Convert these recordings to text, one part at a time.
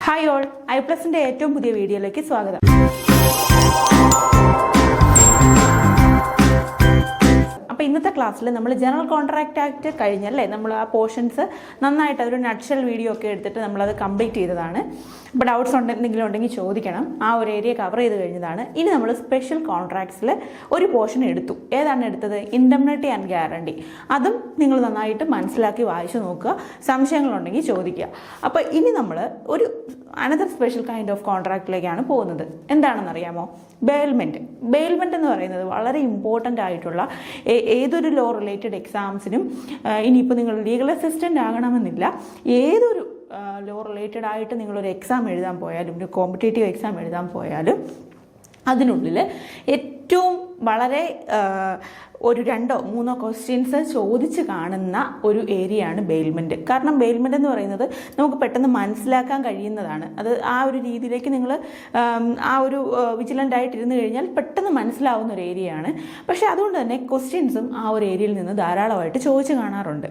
Hi all, ഐപ്ലസിന്റെ ഏറ്റവും പുതിയ വീഡിയോയിലേക്ക് സ്വാഗതം. അപ്പോൾ ഇന്നത്തെ ക്ലാസ്സിൽ നമ്മൾ ജനറൽ കോൺട്രാക്റ്റ് ആക്ട് കഴിഞ്ഞല്ലേ, നമ്മൾ ആ പോർഷൻസ് നന്നായിട്ട് ഒരു നട്ട്ഷെൽ വീഡിയോ ഒക്കെ എടുത്തിട്ട് നമ്മളത് കംപ്ലീറ്റ് ചെയ്തതാണ്. അപ്പോൾ ഡൗട്ട്സ് എന്തെങ്കിലും ഉണ്ടെങ്കിൽ ചോദിക്കണം. ആ ഒരു ഏരിയ കവർ ചെയ്ത് കഴിഞ്ഞതാണ്. ഇനി നമ്മൾ സ്പെഷ്യൽ കോൺട്രാക്ട്സിൽ ഒരു പോർഷൻ എടുത്തു. ഏതാണ് എടുത്തത്? Indemnity and guarantee. അതും നിങ്ങൾ നന്നായിട്ട് മനസ്സിലാക്കി വായിച്ചു നോക്കുക. സംശയങ്ങളുണ്ടെങ്കിൽ ചോദിക്കുക. അപ്പോൾ ഇനി നമ്മൾ ഒരു അനദർ സ്പെഷ്യൽ കൈൻഡ് ഓഫ് കോൺട്രാക്റ്റിലേക്കാണ് പോകുന്നത്. എന്താണെന്നറിയാമോ? ബെയിൽമെൻറ്റ്. ബെയിൽമെൻറ്റ് എന്ന് പറയുന്നത് വളരെ ഇമ്പോർട്ടൻ്റ് ആയിട്ടുള്ള ഏതൊരു ലോ റിലേറ്റഡ് എക്സാംസിനും, ഇനിയിപ്പോൾ നിങ്ങൾ ലീഗൽ അസിസ്റ്റൻ്റ് ആകണമെന്നില്ല, ഏതൊരു ലോ റിലേറ്റഡ് ആയിട്ട് നിങ്ങളൊരു എക്സാം എഴുതാൻ പോയാലും, ഒരു കോമ്പറ്റേറ്റീവ് എക്സാം എഴുതാൻ പോയാലും അതിനുള്ളിൽ ഏറ്റവും വളരെ ഒരു 2-3 ക്വസ്റ്റ്യൻസ് ചോദിച്ച് കാണുന്ന ഒരു ഏരിയയാണ് ബെയിൽമെൻറ്റ്. കാരണം ബെയിൽമെൻറ്റ് എന്ന് പറയുന്നത് നമുക്ക് പെട്ടെന്ന് മനസ്സിലാക്കാൻ കഴിയുന്നതാണ്. അത് ആ ഒരു രീതിയിലേക്ക് നിങ്ങൾ ആ ഒരു വിജിലൻ്റ് ആയിട്ടിരുന്ന് കഴിഞ്ഞാൽ പെട്ടെന്ന് മനസ്സിലാവുന്ന ഒരു ഏരിയയാണ്. പക്ഷേ അതുകൊണ്ട് തന്നെ ക്വസ്റ്റ്യൻസും ആ ഒരു ഏരിയയിൽ നിന്ന് ധാരാളമായിട്ട് ചോദിച്ച് കാണാറുണ്ട്.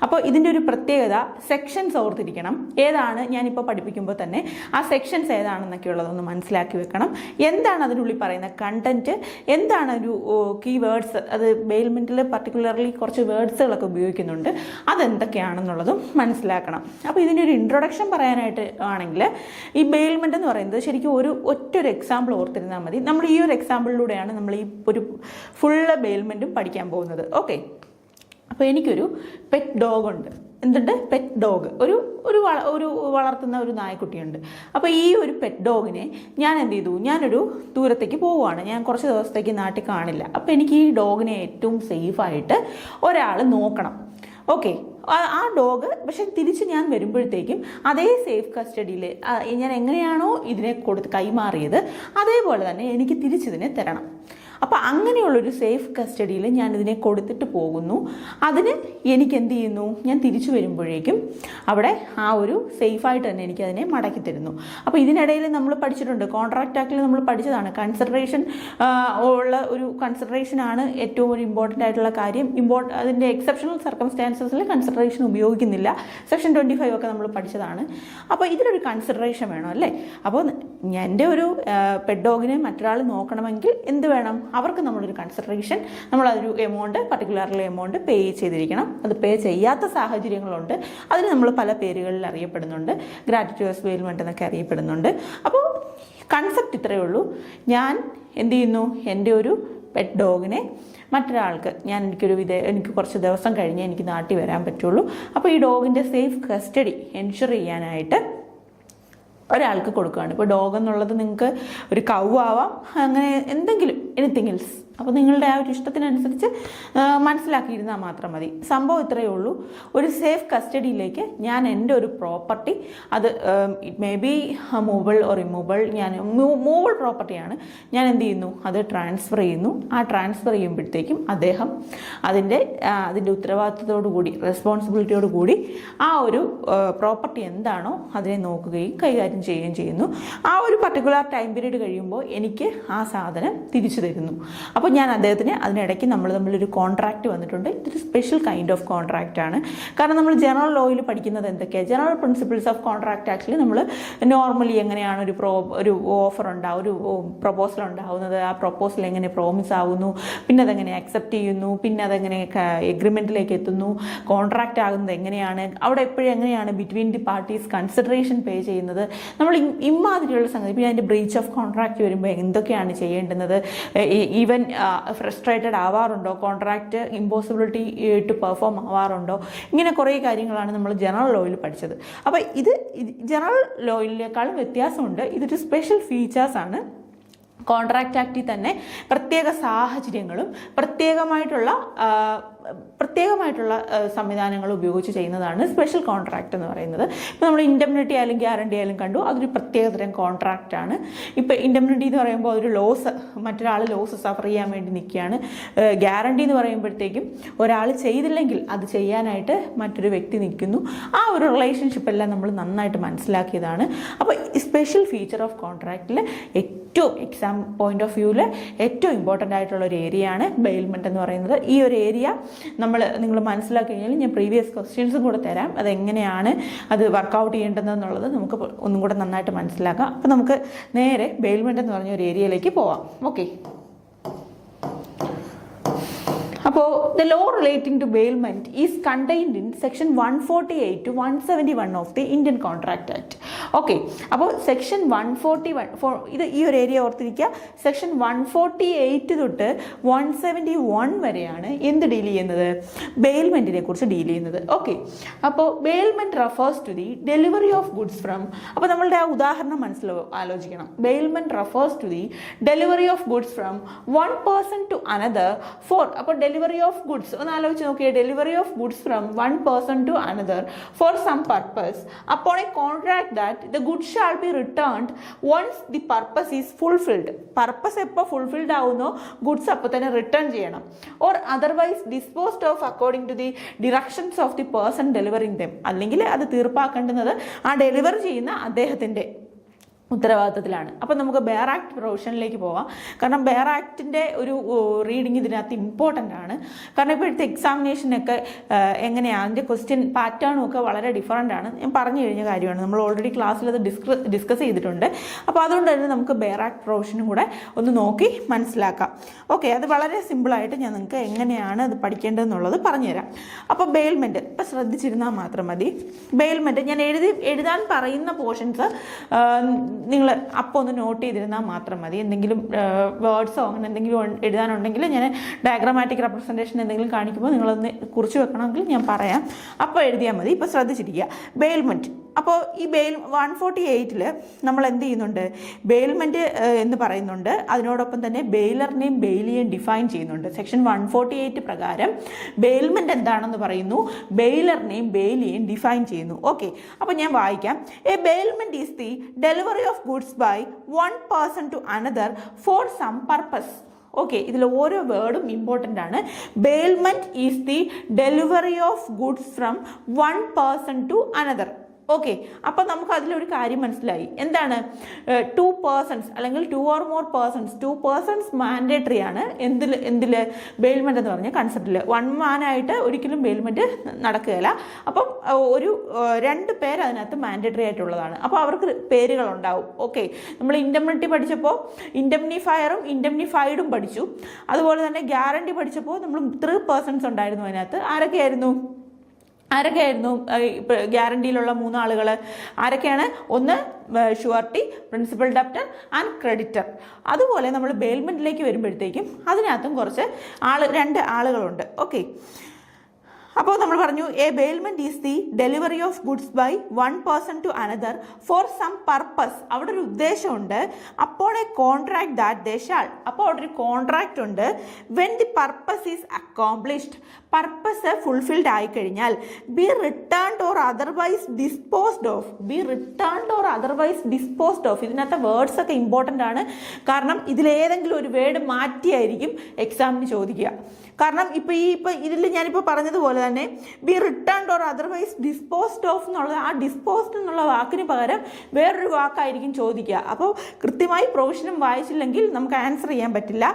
അപ്പോൾ ഇതിൻ്റെ ഒരു പ്രത്യേകത, സെക്ഷൻസ് ഓർത്തിരിക്കണം. ഏതാണ് ഞാനിപ്പോൾ പഠിപ്പിക്കുമ്പോൾ തന്നെ ആ സെക്ഷൻസ് ഏതാണെന്നൊക്കെ ഉള്ളതൊന്ന് മനസ്സിലാക്കി വെക്കണം. എന്താണ് അതിനുള്ളിൽ പറയുന്ന കണ്ടൻറ്റ്, എന്താണ് ഒരു കീവേഡ്സ്, അത് ബെയിൽമെൻറ്റിൽ പർട്ടിക്കുലർലി കുറച്ച് വേർഡ്സുകളൊക്കെ ഉപയോഗിക്കുന്നുണ്ട്, അതെന്തൊക്കെയാണെന്നുള്ളതും മനസ്സിലാക്കണം. അപ്പോൾ ഇതിൻ്റെ ഒരു ഇൻട്രൊഡക്ഷൻ പറയാനായിട്ട് ആണെങ്കിൽ, ഈ ബെയിൽമെൻറ്റ് എന്ന് പറയുന്നത് ശരിക്കും ഒറ്റൊരു എക്സാമ്പിൾ ഓർത്തിരുന്നാൽ മതി. നമ്മൾ ഈ ഒരു എക്സാമ്പിളിലൂടെയാണ് നമ്മൾ ഈ ഒരു ഫുള്ള് ബെയിൽമെൻറ്റും പഠിക്കാൻ പോകുന്നത്. ഓക്കെ, അപ്പോൾ എനിക്കൊരു പെറ്റ് ഡോഗ് ഉണ്ട്. എന്തുണ്ട്? Pet dog. ഒരു വളർത്തുന്ന ഒരു നായ്ക്കുട്ടിയുണ്ട്. അപ്പോൾ ഈ ഒരു പെറ്റ് ഡോഗിനെ ഞാൻ എന്ത് ചെയ്തു? ഞാനൊരു ദൂരത്തേക്ക് പോവുകയാണ്. ഞാൻ കുറച്ച് ദിവസത്തേക്ക് നാട്ടിൽ കാണില്ല. അപ്പോൾ എനിക്ക് ഈ ഡോഗിനെ ഏറ്റവും സേഫായിട്ട് ഒരാൾ നോക്കണം. ഓക്കെ, ആ ഡോഗ് പക്ഷെ തിരിച്ച് ഞാൻ വരുമ്പോഴത്തേക്കും അതേ സേഫ് കസ്റ്റഡിയിൽ ഞാൻ എങ്ങനെയാണോ ഇതിനെ കൈമാറിയത് അതേപോലെ തന്നെ എനിക്ക് തിരിച്ചിതിനെ തരണം. അപ്പോൾ അങ്ങനെയുള്ളൊരു സേഫ് കസ്റ്റഡിയിൽ ഞാനിതിനെ കൊടുത്തിട്ട് പോകുന്നു. അതിന് എനിക്ക് എന്ത് ചെയ്യുന്നു? ഞാൻ തിരിച്ചു വരുമ്പോഴേക്കും അവിടെ ആ ഒരു സേഫായിട്ട് തന്നെ എനിക്കതിനെ മടക്കി തരുന്നു. അപ്പോൾ ഇതിനിടയിൽ നമ്മൾ പഠിച്ചിട്ടുണ്ട്, കോൺട്രാക്റ്റ് ആക്ടിൽ നമ്മൾ പഠിച്ചതാണ്, കൺസിഡറേഷൻ ഉള്ള ഒരു കൺസിഡറേഷനാണ് ഏറ്റവും ഒരു ഇമ്പോർട്ടൻ്റ് ആയിട്ടുള്ള കാര്യം. അതിൻ്റെ എക്സെപ്ഷണൽ സർക്കംസ്റ്റാൻസസിൽ കൺസിഡറേഷൻ ഉപയോഗിക്കുന്നില്ല. സെക്ഷൻ 25 ഒക്കെ നമ്മൾ പഠിച്ചതാണ്. അപ്പോൾ ഇതിലൊരു കൺസിഡറേഷൻ വേണം അല്ലേ? അപ്പോൾ എൻ്റെ ഒരു പെറ്റ് ഡോഗിനെ മറ്റൊരാൾ നോക്കണമെങ്കിൽ എന്ത് വേണം? അവർക്ക് നമ്മളൊരു കൺസിഡറേഷൻ, നമ്മളതൊരു എമൗണ്ട്, പർട്ടിക്കുലർലി എമൗണ്ട് പേ ചെയ്തിരിക്കണം. അത് പേ ചെയ്യാത്ത സാഹചര്യങ്ങളുണ്ട്. അതിന് നമ്മൾ പല പേരുകളിൽ അറിയപ്പെടുന്നുണ്ട്. ഗ്രാറ്റുറ്റോസ് ബെയിൽമെൻറ്റ് എന്നൊക്കെ അറിയപ്പെടുന്നുണ്ട്. അപ്പോൾ കൺസെപ്റ്റ് ഇത്രയേ ഉള്ളൂ. ഞാൻ എന്ത് ചെയ്യുന്നു? എൻ്റെ ഒരു പെറ്റ് ഡോഗിനെ മറ്റൊരാൾക്ക്, എനിക്ക് കുറച്ച് ദിവസം കഴിഞ്ഞേ എനിക്ക് നാട്ടിൽ വരാൻ പറ്റുള്ളൂ. അപ്പോൾ ഈ ഡോഗിൻ്റെ സേഫ് കസ്റ്റഡി എൻഷുർ ചെയ്യാനായിട്ട് ഒരാൾക്ക് കൊടുക്കുകയാണ്. ഇപ്പോൾ ഡോഗ് എന്നുള്ളത് നിങ്ങൾക്ക് ഒരു കൗ ആവാം, അങ്ങനെ എന്തെങ്കിലും, എനിത്തിങ് എൽസ്. അപ്പോൾ നിങ്ങളുടെ ആ ഒരു ഇഷ്ടത്തിനനുസരിച്ച് മനസ്സിലാക്കിയിരുന്നാൽ മാത്രം മതി. സംഭവം ഇത്രയേ ഉള്ളൂ. ഒരു സേഫ് കസ്റ്റഡിയിലേക്ക് ഞാൻ എൻ്റെ ഒരു പ്രോപ്പർട്ടി, അത് it may B movable or immovable, ഞാൻ മൂവബിൾ പ്രോപ്പർട്ടിയാണ്, ഞാൻ എന്ത് ചെയ്യുന്നു? അത് ട്രാൻസ്ഫർ ചെയ്യുന്നു. ആ ട്രാൻസ്ഫർ ചെയ്യുമ്പോഴത്തേക്കും അദ്ദേഹം അതിൻ്റെ ഉത്തരവാദിത്തത്തോടു കൂടി, റെസ്പോൺസിബിലിറ്റിയോട് കൂടി ആ ഒരു പ്രോപ്പർട്ടി എന്താണോ അതിനെ നോക്കുകയും കൈകാര്യം ചെയ്യുകയും ചെയ്യുന്നു. ആ ഒരു പർട്ടിക്കുലർ ടൈം പീരീഡ് കഴിയുമ്പോൾ എനിക്ക് ആ സാധനം തിരിച്ചു തരുന്നു. അപ്പോൾ ഞാൻ അദ്ദേഹത്തിന്, അതിനിടയ്ക്ക് നമ്മൾ തമ്മിലൊരു കോൺട്രാക്റ്റ് വന്നിട്ടുണ്ട്. ഇതൊരു സ്പെഷ്യൽ കൈൻഡ് ഓഫ് കോൺട്രാക്റ്റ് ആണ്. കാരണം നമ്മൾ ജനറൽ ലോയിൽ പഠിക്കുന്നത് എന്തൊക്കെയാണ്? General principles of contract actually നമ്മൾ നോർമലി എങ്ങനെയാണ് ഒരു ഓഫർ ഉണ്ടാവും, ഒരു പ്രൊപ്പോസൽ ഉണ്ടാവുന്നത്, ആ പ്രൊപ്പോസൽ എങ്ങനെ പ്രോമിസ് ആവുന്നു, പിന്നെ അതെങ്ങനെ അക്സെപ്റ്റ് ചെയ്യുന്നു, പിന്നെ അതെങ്ങനെ എഗ്രിമെൻറ്റിലേക്ക് എത്തുന്നു, കോൺട്രാക്റ്റ് ആകുന്നത് എങ്ങനെയാണ്, അവിടെ എപ്പോഴും എങ്ങനെയാണ് ബിറ്റ്വീൻ ദി പാർട്ടീസ് കൺസിഡറേഷൻ പേ ചെയ്യുന്നത്, നമ്മൾ ഇമാതിരിയുള്ള സംഗതി. പിന്നെ അതിൻ്റെ ബ്രീച്ച് ഓഫ് കോൺട്രാക്റ്റ് വരുമ്പോൾ എന്തൊക്കെയാണ് ചെയ്യേണ്ടുന്നത്, ഈവൻ ഫ്രസ്ട്രേറ്റഡ് ആവാറുണ്ടോ, കോൺട്രാക്റ്റ് ഇമ്പോസിബിലിറ്റി ടു പെർഫോം ആവാറുണ്ടോ, ഇങ്ങനെ കുറേ കാര്യങ്ങളാണ് നമ്മൾ ജനറൽ ലോയിൽ പഠിച്ചത്. അപ്പോൾ ഇത് ജനറൽ ലോയിലേക്കാളും വ്യത്യാസമുണ്ട്. ഇതൊരു സ്പെഷ്യൽ ഫീച്ചേഴ്സാണ്. കോൺട്രാക്റ്റ് ആക്റ്റിൽ തന്നെ പ്രത്യേക സാഹചര്യങ്ങളും പ്രത്യേകമായിട്ടുള്ള സംവിധാനങ്ങൾ ഉപയോഗിച്ച് ചെയ്യുന്നതാണ് സ്പെഷ്യൽ കോൺട്രാക്റ്റ് എന്ന് പറയുന്നത്. ഇപ്പോൾ നമ്മൾ ഇൻഡെംനിറ്റി ആയാലും ഗ്യാരണ്ടി ആയാലും കണ്ടു, അതൊരു പ്രത്യേകതരം കോൺട്രാക്റ്റ് ആണ്. ഇപ്പോൾ ഇൻഡെംനിറ്റി എന്ന് പറയുമ്പോൾ അതൊരു മറ്റൊരാൾ ലോസ് സഫർ ചെയ്യാൻ വേണ്ടി നിൽക്കുകയാണ്. ഗ്യാരണ്ടി എന്ന് പറയുമ്പോഴത്തേക്കും ഒരാൾ ചെയ്തില്ലെങ്കിൽ അത് ചെയ്യാനായിട്ട് മറ്റൊരു വ്യക്തി നിൽക്കുന്നു. ആ ഒരു റിലേഷൻഷിപ്പ് എല്ലാം നമ്മൾ നന്നായിട്ട് മനസ്സിലാക്കിയതാണ്. അപ്പോൾ സ്പെഷ്യൽ ഫീച്ചർ ഓഫ് കോൺട്രാക്റ്റിൽ ഏറ്റവും എക്സാം പോയിന്റ് ഓഫ് വ്യൂവിൽ ഏറ്റവും ഇമ്പോർട്ടൻ്റ് ആയിട്ടുള്ള ഒരു ഏരിയയാണ് ബെയിൽമെൻറ്റ് എന്ന് പറയുന്നത്. ഈ ഒരു ഏരിയ നിങ്ങൾ മനസ്സിലാക്കി കഴിഞ്ഞാൽ ഞാൻ പ്രീവിയസ് ക്വസ്റ്റ്യൻസും കൂടെ തരാം, അതെങ്ങനെയാണ് അത് വർക്കൗട്ട് ചെയ്യേണ്ടതെന്നുള്ളത് നമുക്ക് ഒന്നും കൂടെ നന്നായിട്ട് മനസ്സിലാക്കാം. അപ്പോൾ നമുക്ക് നേരെ ബെയിൽമെൻറ്റ് എന്ന് പറഞ്ഞ ഒരു ഏരിയയിലേക്ക് പോവാം. ഓക്കെ, അപ്പോൾ the law relating to bailment is contained in section 148 to 171 of the Indian Contract Act. Okay, അപ്പോൾ സെക്ഷൻ 141 ഇത് ഈ ഒരു ഏരിയ ഓർത്തിരിക്കുക. സെക്ഷൻ 148 തൊട്ട് 171 വരെയാണ് എന്ത് ഡീൽ ചെയ്യുന്നത്? ബെയിൽമെൻറ്റിനെ കുറിച്ച് ഡീൽ ചെയ്യുന്നത്. ഓക്കെ, അപ്പോൾ bailment refers to the delivery of goods from, അപ്പോൾ നമ്മളുടെ ആ ഉദാഹരണം ആലോചിക്കണം. Bailment refers to the delivery of goods from one person to another for, അപ്പോൾ ഡെലിവറി ഓഫ് ഗുഡ്സ് ഒന്ന് ആലോചിച്ച് നോക്കിയേ. Delivery of goods from one person to another for some purpose upon a contract that the goods shall be returned once the purpose is fulfilled. Purpose എപ്പോൾ fulfilled ആവുന്നോ goods അപ്പോൾ തന്നെ return ചെയ്യണം. Or otherwise disposed of according to the directions of the person delivering them, അല്ലെങ്കിൽ അത് തീർപ്പാക്കേണ്ടുന്നത് ആ deliver ചെയ്യുന്ന അദ്ദേഹത്തിൻ്റെ ഉത്തരവാദിത്തത്തിലാണ്. അപ്പോൾ നമുക്ക് ബെയർ ആക്ട് പ്രൊവിഷനിലേക്ക് പോവാം. കാരണം ബെയർ ആക്ടിൻ്റെ ഒരു റീഡിങ് ഇതിനകത്ത് ഇമ്പോർട്ടൻ്റ് ആണ്. കാരണം ഇപ്പോഴത്തെ എക്സാമിനേഷനൊക്കെ എങ്ങനെയാണ് അതിൻ്റെ ക്വസ്റ്റ്യൻ പാറ്റേണും ഒക്കെ വളരെ ഡിഫറൻ്റ് ആണ്. ഞാൻ പറഞ്ഞു കഴിഞ്ഞ കാര്യമാണ്, നമ്മൾ ഓൾറെഡി ക്ലാസ്സിൽ അത് ഡിസ്കസ് ചെയ്തിട്ടുണ്ട്. അപ്പോൾ അതുകൊണ്ട് തന്നെ നമുക്ക് ബെയർ ആക്ട് പ്രൊവിഷനും കൂടെ ഒന്ന് നോക്കി മനസ്സിലാക്കാം. ഓക്കെ, അത് വളരെ സിമ്പിളായിട്ട് ഞാൻ നിങ്ങൾക്ക് എങ്ങനെയാണ് അത് പഠിക്കേണ്ടതെന്നുള്ളത് പറഞ്ഞുതരാം. അപ്പോൾ ബെയിൽമെൻറ്റ് ഇപ്പോൾ ശ്രദ്ധിച്ചിരുന്നാൽ മാത്രം മതി. ബെയിൽമെൻറ്റ് ഞാൻ എഴുതാൻ പറയുന്ന പോർഷൻസ് നിങ്ങൾ അപ്പോൾ ഒന്ന് നോട്ട് ചെയ്തിരുന്നാൽ മാത്രം മതി. എന്തെങ്കിലും വേർഡ്സോ അങ്ങനെ എന്തെങ്കിലും എഴുതാനുണ്ടെങ്കിൽ ഞാൻ ഡയഗ്രാമാറ്റിക് റെപ്രസെൻറ്റേഷൻ എന്തെങ്കിലും കാണിക്കുമ്പോൾ നിങ്ങളൊന്ന് കുറിച്ച് വെക്കണമെങ്കിൽ ഞാൻ പറയാം, അപ്പോൾ എഴുതിയാൽ മതി. ഇപ്പോൾ ശ്രദ്ധിച്ചിരിക്കുക, ബെയിൽമെൻറ്റ്. അപ്പോൾ ഈ 148 നമ്മൾ എന്ത് ചെയ്യുന്നുണ്ട്? ബെയിൽമെൻറ്റ് എന്ന് പറയുന്നുണ്ട്. അതിനോടൊപ്പം തന്നെ ബെയിലറിനെയും ബെയിലിയെയും ഡിഫൈൻ ചെയ്യുന്നുണ്ട്. സെക്ഷൻ 148 പ്രകാരം ബെയിൽമെൻറ്റ് എന്താണെന്ന് പറയുന്നു, ബെയിലറിനെയും ബെയിലിയെയും ഡിഫൈൻ ചെയ്യുന്നു. ഓക്കെ, അപ്പോൾ ഞാൻ വായിക്കാം. A bailment is the delivery of goods by one person to another for some purpose. Okay, ഇതിൽ ഓരോ വേർഡും ഇമ്പോർട്ടൻ്റ് ആണ്. Bailment is the delivery of goods from one person to another. Okay, അപ്പോൾ നമുക്ക് അതിലൊരു കാര്യം മനസ്സിലായി. എന്താണ്? 2 persons അല്ലെങ്കിൽ 2 or more persons, 2 persons mandatory ആണ് എന്തിൽ ബെയിൽമെൻ്റ് എന്ന് പറഞ്ഞ കൺസെപ്റ്റിൽ. 1 man ആയിട്ട് ഒരിക്കലും ബെയിൽമെൻറ്റ് നടക്കുകയില്ല. അപ്പം 2 പേര് അതിനകത്ത് മാൻഡേറ്ററി ആയിട്ടുള്ളതാണ്. അപ്പോൾ അവർക്ക് പേരുകളുണ്ടാവും. ഓക്കെ, നമ്മൾ ഇൻഡെംനിറ്റി പഠിച്ചപ്പോൾ ഇൻഡെംനിഫയറും ഇൻഡെംനിഫൈഡും പഠിച്ചു. അതുപോലെ തന്നെ ഗ്യാരണ്ടി പഠിച്ചപ്പോൾ നമ്മൾ 3 persons ഉണ്ടായിരുന്നു അതിനകത്ത്. ആരൊക്കെയായിരുന്നു ഗ്യാരണ്ടിയിലുള്ള 3 ആളുകൾ? ആരൊക്കെയാണ്? ഒന്ന് surety, principal debtor and creditor. അതുപോലെ നമ്മൾ ബെയിൽമെൻറ്റിലേക്ക് വരുമ്പോഴത്തേക്കും അതിനകത്തും കുറച്ച് 2 ആളുകളുണ്ട്. ഓക്കെ, അപ്പോൾ നമ്മൾ പറഞ്ഞു a bailment is the delivery of goods by one person to another for some purpose. അവിടെ ഒരു ഉദ്ദേശമുണ്ട്. അപ്പോൾ a contract that they shall, അപ്പോൾ അവിടെ ഒരു കോൺട്രാക്റ്റ് ഉണ്ട്. When the purpose is accomplished, purpose fulfilled ആയിക്കഴിഞ്ഞാൽ be returned or otherwise disposed of. ഇതിനകത്തെ വേർഡ്സ് ഒക്കെ ഇമ്പോർട്ടൻ്റ് ആണ്. കാരണം ഇതിലേതെങ്കിലും ഒരു വേർഡ് മാറ്റിയായിരിക്കും എക്സാമിന് ചോദിക്കുക. കാരണം ഇപ്പോൾ ഇതിൽ ഞാനിപ്പോൾ പറഞ്ഞതുപോലെ തന്നെ B returned or otherwise disposed of എന്നുള്ളത്, ആ ഡിസ്പോസ്ഡ് എന്നുള്ള വാക്കിന് പകരം വേറൊരു വാക്കായിരിക്കും ചോദിക്കുക. അപ്പോൾ കൃത്യമായി പ്രൊവിഷനും വായിച്ചില്ലെങ്കിൽ നമുക്ക് ആൻസർ ചെയ്യാൻ പറ്റില്ല.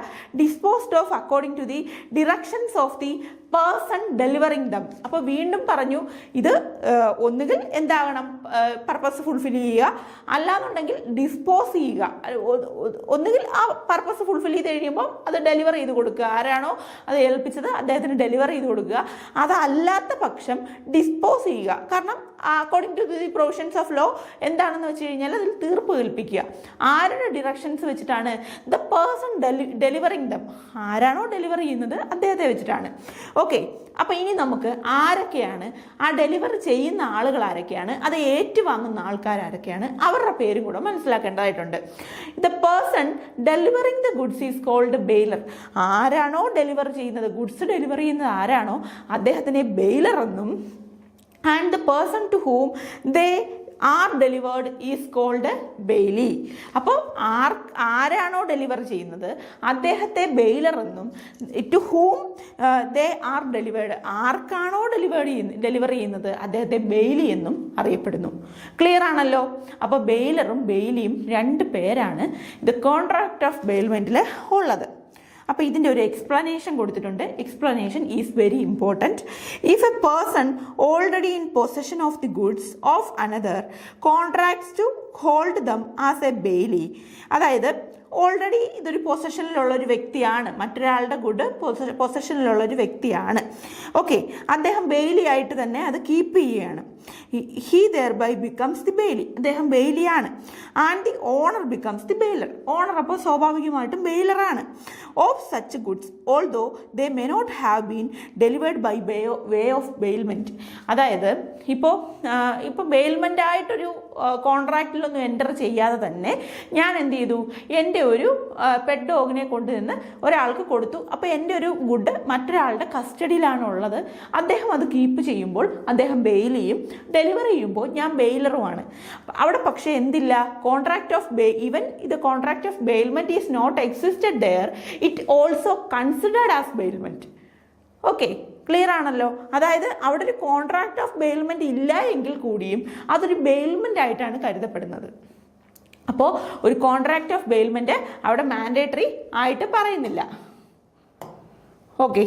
Disposed of according to the directions of the person delivering them. അപ്പോൾ വീണ്ടും പറഞ്ഞു, ഇത് ഒന്നുകിൽ എന്താകണം? പർപ്പസ് ഫുൾഫിൽ ചെയ്യുക, അല്ലാന്നുണ്ടെങ്കിൽ ഡിസ്പോസ് ചെയ്യുക. ഒന്നുകിൽ ആ പർപ്പസ് ഫുൾഫിൽ ചെയ്ത് കഴിയുമ്പോൾ അത് ഡെലിവർ ചെയ്ത് കൊടുക്കുക. ആരാണോ അത് ഏൽപ്പിച്ചത് അദ്ദേഹത്തിന് ഡെലിവർ ചെയ്ത് കൊടുക്കുക. അതല്ലാത്ത പക്ഷം ഡിസ്പോസ് ചെയ്യുക. കാരണം according to the provisions of law എന്താണെന്ന് വെച്ച് കഴിഞ്ഞാൽ അതിൽ തീർപ്പ് കൽപ്പിക്കുക. ആരുടെ ഡിറക്ഷൻസ് വെച്ചിട്ടാണ്? The person delivering them. ആരാണോ ഡെലിവർ ചെയ്യുന്നത് അദ്ദേഹത്തെ വെച്ചിട്ടാണ്. ഓക്കെ, അപ്പോൾ ഇനി നമുക്ക് ആരൊക്കെയാണ് ആ ഡെലിവർ ചെയ്യുന്ന ആളുകൾ ആരൊക്കെയാണ്, അത് ഏറ്റുവാങ്ങുന്ന ആൾക്കാർ ആരൊക്കെയാണ്, അവരുടെ പേരും കൂടെ മനസ്സിലാക്കേണ്ടതായിട്ടുണ്ട്. The person delivering the goods is called bailor. ആരാണോ ഡെലിവർ ചെയ്യുന്നത്, ഗുഡ്സ് ഡെലിവർ ചെയ്യുന്നത് ആരാണോ അദ്ദേഹത്തിനെ ബെയിലർ എന്നും, and the person to whom they are delivered is called bailee. അപ്പോൾ ആരാണോ ഡെലിവർ ചെയ്യുന്നത് അദ്ദേഹത്തെ ബെയിലർ എന്നും, to whom they are delivered, ആർക്കാണോ ഡെലിവർ ചെയ്യുന്നത് അദ്ദേഹത്തെ ബെയിലി എന്നും അറിയപ്പെടുന്നു. ക്ലിയർ ആണല്ലോ? അപ്പോൾ ബെയിലറും ബെയിലിയും രണ്ട് പേരാണ് ഇത് കോൺട്രാക്ട് ഓഫ് ബെയിൽമെൻറ്റിൽ ഉള്ളത്. അപ്പോൾ ഇതിൻ്റെ ഒരു എക്സ്പ്ലനേഷൻ കൊടുത്തിട്ടുണ്ട്. Explanation is very important. If a person already in possession of the goods of another contracts to hold them as a bailee, അതായത് ഓൾറെഡി ഇതൊരു പൊസഷനിലുള്ള ഒരു വ്യക്തിയാണ്, മറ്റൊരാളുടെ ഗുഡ് പൊസഷനിലുള്ള ഒരു വ്യക്തിയാണ്. ഓക്കെ, അദ്ദേഹം ബെയിലി ആയിട്ട് തന്നെ അത് കീപ്പ് ചെയ്യുകയാണ്. He thereby becomes the bailee, അദ്ദേഹം ബെയിലിയാണ്. And the owner becomes the bailor, owner അപ്പോൾ സ്വാഭാവികമായിട്ടും ബെയിലറാണ്. Of such goods although they may not have been delivered by way of bailment, അതായത് ഇപ്പോൾ ബെയിൽമെൻ്റ് ആയിട്ടൊരു കോൺട്രാക്റ്റിലൊന്നും എൻ്റർ ചെയ്യാതെ തന്നെ ഞാൻ എന്ത് ചെയ്തു, എൻ്റെ ഒരു പെറ്റ് ഡോഗിനെ കൊണ്ടുവന്ന് ഒരാൾക്ക് കൊടുത്തു. അപ്പോൾ എൻ്റെ ഒരു ഗുഡ് മറ്റൊരാളുടെ കസ്റ്റഡിയിലാണ് ഉള്ളത്. അദ്ദേഹം അത് കീപ്പ് ചെയ്യുമ്പോൾ അദ്ദേഹം ബെയിലിയും, ഡെലിവർ ചെയ്യുമ്പോൾ ഞാൻ ബെയിലറുമാണ്. അവിടെ പക്ഷേ എന്തില്ല, കോൺട്രാക്ട് ഓഫ് ഈവൻ ഇത് contract of bailment is not existed there, it also considered as bailment. Okay, clear ആണല്ലോ? അതായത് അവിടെ ഒരു കോൺട്രാക്ട് ഓഫ് ബെയിൽമെൻറ്റ് ഇല്ല എങ്കിൽ കൂടിയും അതൊരു ബെയിൽമെൻ്റ് ആയിട്ടാണ് കരുതപ്പെടുന്നത്. അപ്പോൾ ഒരു കോൺട്രാക്ട് ഓഫ് ബെയിൽമെൻറ്റ് അവിടെ മാൻഡേറ്ററി ആയിട്ട് പറയുന്നില്ല. ഓക്കെ,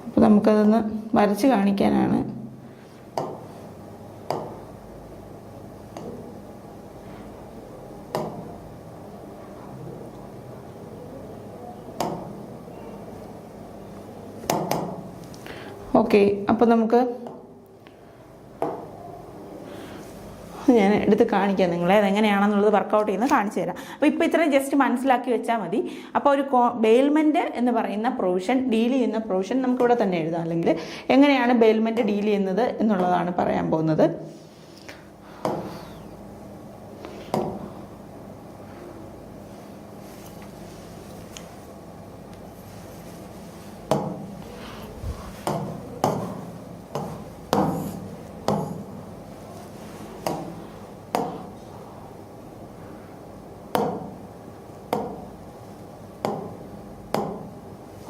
അപ്പോൾ നമുക്കതൊന്ന് വരച്ച് കാണിക്കാനാണ്. ഓക്കെ, അപ്പോൾ നമുക്ക് ഞാൻ എടുത്ത് കാണിക്കാം നിങ്ങളെ അതെങ്ങനെയാണെന്നുള്ളത് വർക്കൗട്ട് ചെയ്യുന്നത് കാണിച്ചു തരാം. അപ്പോൾ ഇപ്പോൾ ഇത്രയും ജസ്റ്റ് മനസ്സിലാക്കി വെച്ചാൽ മതി. അപ്പോൾ ഒരു ബെയിൽമെൻറ്റ് എന്ന് പറയുന്ന പ്രൊവിഷൻ, ഡീൽ ചെയ്യുന്ന പ്രൊവിഷൻ നമുക്കിവിടെ തന്നെ എഴുതാം. അല്ലെങ്കിൽ എങ്ങനെയാണ് ബെയിൽമെൻറ്റ് ഡീൽ ചെയ്യുന്നത് എന്നുള്ളതാണ് പറയാൻ പോകുന്നത്.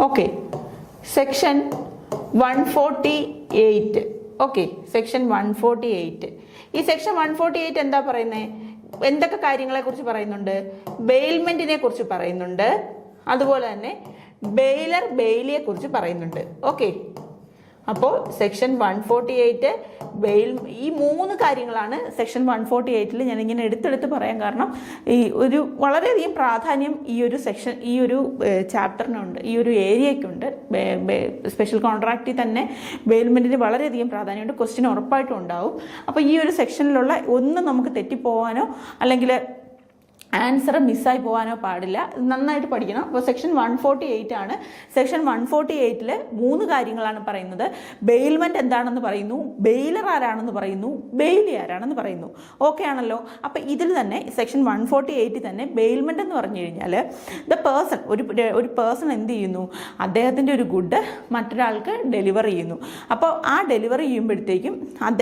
Okay, section 148. Okay, section 148. ഈ സെക്ഷൻ 148 എന്താ പറയുന്നത്? എന്തൊക്കെ കാര്യങ്ങളെ കുറിച്ച് പറയുന്നുണ്ട്? ബെയിൽമെന്റിനെ കുറിച്ച് പറയുന്നുണ്ട്, അതുപോലെ തന്നെ ബെയിലർ ബെയിലിയെ കുറിച്ച് പറയുന്നുണ്ട്. ഓക്കെ, അപ്പോൾ സെക്ഷൻ 148 ഈ മൂന്ന് കാര്യങ്ങളാണ് സെക്ഷൻ 148 ഞാനിങ്ങനെ എടുത്തെടുത്ത് പറയാൻ കാരണം ഈ ഒരു വളരെയധികം പ്രാധാന്യം ഈ ഒരു സെക്ഷൻ, ഈ ഒരു ചാപ്റ്ററിനുണ്ട്, ഈ ഒരു ഏരിയയ്ക്കുണ്ട്. സ്പെഷ്യൽ കോൺട്രാക്റ്റിൽ തന്നെ ബെയിൽമെൻറ്റിന് വളരെയധികം പ്രാധാന്യമുണ്ട്. ക്വസ്റ്റ്യൻ ഉറപ്പായിട്ടും ഉണ്ടാവും. അപ്പോൾ ഈ ഒരു സെക്ഷനിലുള്ള ഒന്നും നമുക്ക് തെറ്റിപ്പോവാനോ അല്ലെങ്കിൽ ആൻസർ മിസ്സായി പോകാനോ പാടില്ല. നന്നായിട്ട് പഠിക്കണം. അപ്പോൾ സെക്ഷൻ 148 ആണ്. സെക്ഷൻ 148 മൂന്ന് കാര്യങ്ങളാണ് പറയുന്നത്. ബെയിൽമെൻറ്റ് എന്താണെന്ന് പറയുന്നു, ബെയിലർ ആരാണെന്ന് പറയുന്നു, ബെയിലി ആരാണെന്ന് പറയുന്നു. ഓക്കെ ആണല്ലോ? അപ്പോൾ ഇതിൽ തന്നെ സെക്ഷൻ 148 തന്നെ ബെയിൽമെൻറ്റ് എന്ന് പറഞ്ഞു കഴിഞ്ഞാൽ ദ പേഴ്സൺ, ഒരു പേഴ്സൺ എന്ത് ചെയ്യുന്നു, അദ്ദേഹത്തിൻ്റെ ഒരു ഗുഡ് മറ്റൊരാൾക്ക് ഡെലിവർ ചെയ്യുന്നു. അപ്പോൾ ആ ഡെലിവർ ചെയ്യുമ്പോഴത്തേക്കും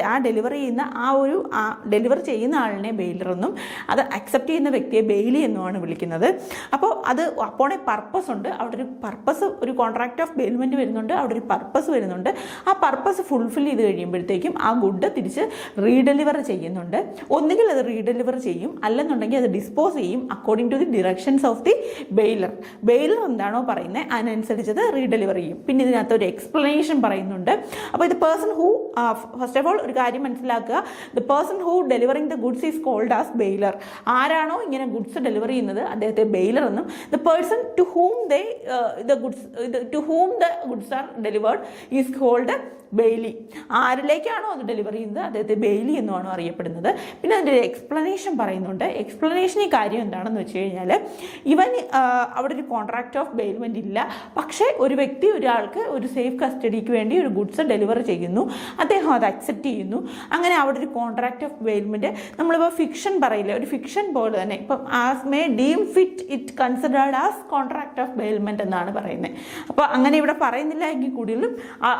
ആ ഡെലിവർ ചെയ്യുന്ന ആളിനെ ബെയിലറെന്നും അത് അക്സെപ്റ്റ് ചെയ്യുന്ന വ്യക്തിയെ ബെയിലി എന്നുമാണ് വിളിക്കുന്നത്. അപ്പോൾ അത് അപ്പോൾ പർപ്പസ് ഉണ്ട്. അവിടെ ഒരു പർപ്പസ്, ഒരു കോൺട്രാക്ട് ഓഫ് ബെയിൽമെൻറ്റ് വരുന്നുണ്ട്, അവിടെ ഒരു പർപ്പസ് വരുന്നുണ്ട്. ആ പർപ്പസ് ഫുൾഫിൽ ചെയ്ത് കഴിയുമ്പോഴത്തേക്കും ആ ഗുഡ് തിരിച്ച് റീഡെലിവർ ചെയ്യുന്നുണ്ട്. ഒന്നുകിൽ അത് റീഡെലിവർ ചെയ്യും, അല്ലെന്നുണ്ടെങ്കിൽ അത് ഡിസ്പോസ് ചെയ്യും according to the directions of the bailor. Bailor എന്താണോ പറയുന്നത് അതിനനുസരിച്ച് അത് റീഡെലിവർ ചെയ്യും. പിന്നെ ഇതിനകത്ത് ഒരു എക്സ്പ്ലനേഷൻ പറയുന്നുണ്ട്. അപ്പോൾ ഇത് person who, first of all ഒരു കാര്യം മനസ്സിലാക്കുക, the person who delivering the goods is called as bailor. ആരാണോ ഇങ്ങനെ ഗുഡ്സ് ഡെലിവർ ചെയ്യുന്നത് അദ്ദേഹത്തെ ബെയിലർ എന്നും, the person to whom the goods are delivered is called bailee. ആരിലേക്കാണോ അത് ഡെലിവർ ചെയ്യുന്നത് അദ്ദേഹത്തെ ബെയിലി എന്നുമാണ് അറിയപ്പെടുന്നത്. പിന്നെ അതിൻ്റെ ഒരു എക്സ്പ്ലനേഷൻ പറയുന്നുണ്ട്. എക്സ്പ്ലനേഷൻ ഈ കാര്യം എന്താണെന്ന് വെച്ച് കഴിഞ്ഞാൽ, ഇവൻ അവിടെ ഒരു കോൺട്രാക്ട് ഓഫ് ബെയിൽമെൻറ്റ് ഇല്ല, പക്ഷേ ഒരു വ്യക്തി ഒരാൾക്ക് ഒരു സേഫ് കസ്റ്റഡിക്ക് വേണ്ടി ഒരു ഗുഡ്സ് ഡെലിവർ ചെയ്യുന്നു, അദ്ദേഹം അത് അക്സെപ്റ്റ് ചെയ്യുന്നു. അങ്ങനെ അവിടെ ഒരു കോൺട്രാക്ട് ഓഫ് ബെയിൽമെൻറ്റ്, നമ്മളിപ്പോൾ ഫിക്ഷൻ പറയില്ല, ഒരു ഫിക്ഷൻ പോലെ തന്നെ ഇപ്പം as may deem fit it considered as contract of bailment എന്നാണ് പറയുന്നത്. അപ്പോൾ അങ്ങനെ ഇവിടെ പറയുന്നില്ല എങ്കിൽ കൂടിയും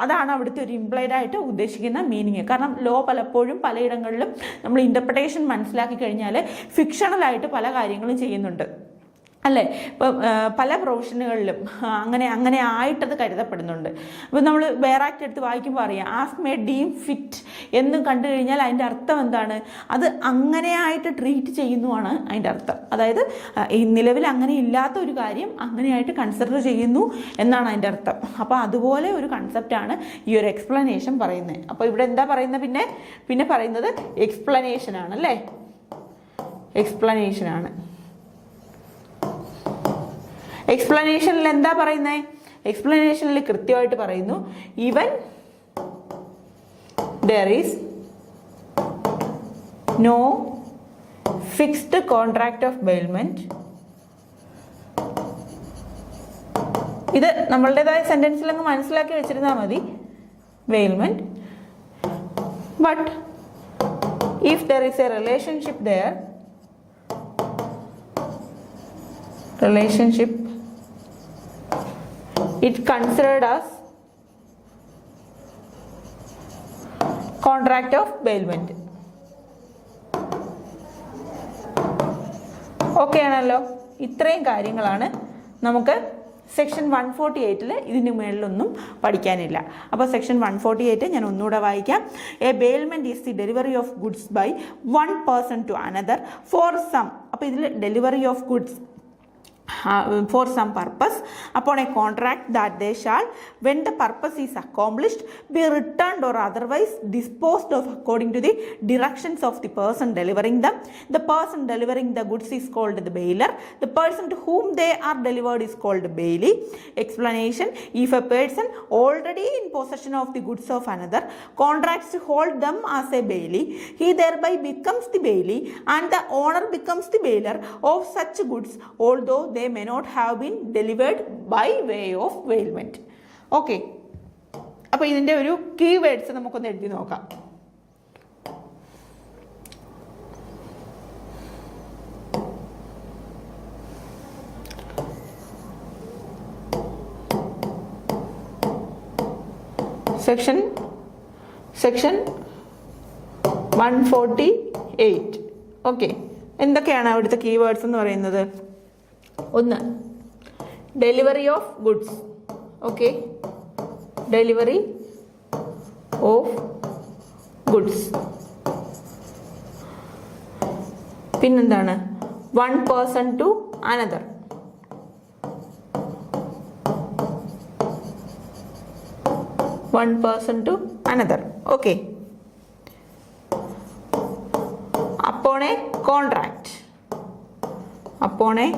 അതാണ് അവിടുത്തെ ഒരു ഇംപ്ലൈഡ് ആയിട്ട് ഉദ്ദേശിക്കുന്ന മീനിങ്. കാരണം ലോ പലപ്പോഴും പലയിടങ്ങളിലും നമ്മൾ ഇൻ്റർപ്രിട്ടേഷൻ മനസ്സിലാക്കി കഴിഞ്ഞാൽ ഫിക്ഷണലായിട്ട് പല കാര്യങ്ങളും ചെയ്യുന്നുണ്ട് അല്ലേ. ഇപ്പം പല പ്രൊഫഷനുകളിലും അങ്ങനെ ആയിട്ടത് കരുതപ്പെടുന്നുണ്ട്. ഇപ്പം നമ്മൾ വേറെ ആക്ട് എടുത്ത് വായിക്കുമ്പോൾ അറിയാം, ആസ് മേ ഡീം ഫിറ്റ് എന്ന് കണ്ടു കഴിഞ്ഞാൽ അതിൻ്റെ അർത്ഥം എന്താണ്? അത് അങ്ങനെയായിട്ട് ട്രീറ്റ് ചെയ്യുന്നതാണ് അതിൻ്റെ അർത്ഥം. അതായത് ഈ നിലവിൽ അങ്ങനെ ഇല്ലാത്ത ഒരു കാര്യം അങ്ങനെയായിട്ട് കൺസിഡർ ചെയ്യുന്നു എന്നാണ് അതിൻ്റെ അർത്ഥം. അപ്പോൾ അതുപോലെ ഒരു കൺസെപ്റ്റാണ് ഈ ഒരു എക്സ്പ്ലനേഷൻ പറയുന്നത്. അപ്പോൾ ഇവിടെ എന്താ പറയുന്നത്? പിന്നെ പറയുന്നത് എക്സ്പ്ലനേഷനാണ് അല്ലേ, എക്സ്പ്ലനേഷനാണ്. എക്സ്പ്ലനേഷനിൽ എന്താ പറയുന്നത്? എക്സ്പ്ലനേഷനിൽ കൃത്യമായിട്ട് പറയുന്നു, even there is no fixed contract of bailment. ഇത് നമ്മളുടേതായ സെന്റൻസിലങ്ങ് മനസ്സിലാക്കി വെച്ചിരുന്നാൽ മതി. bailment, but if there is a relationship there, it considered as contract of bailment. Okay ആണല്ലോ. ഇത്രയും കാര്യങ്ങളാണ് നമുക്ക് സെക്ഷൻ 148 ഇതിന് മേളിലൊന്നും പഠിക്കാനില്ല. അപ്പോൾ സെക്ഷൻ 148 ഞാൻ ഒന്നുകൂടെ വായിക്കാം. A bailment is the delivery of goods by one person to another for some. അപ്പോൾ ഇതിൽ delivery of goods for some purpose upon a contract that they shall, when the purpose is accomplished, be returned or otherwise disposed of according to the directions of the person delivering them. The person delivering the goods is called the bailer. The person to whom they are delivered is called bailee. Explanation: if a person already in possession of the goods of another contracts to hold them as a bailee, he thereby becomes the bailee and the owner becomes the bailer of such goods, although they may not have been delivered by way of bailment. Okay, അപ്പോൾ ഇതിൻ്റെ ഒരു keywords നമുക്കൊന്ന് എഴുതി നോക്കാം. Section 148. Okay, എന്തൊക്കെയാണ് അവിടുത്തെ keywords എന്ന് പറയുന്നത്? ഒന്ന്, delivery of goods. Okay, delivery of goods. പിന്നെന്താണ്? One person to another. One person to another. Okay, upon a contract. upon a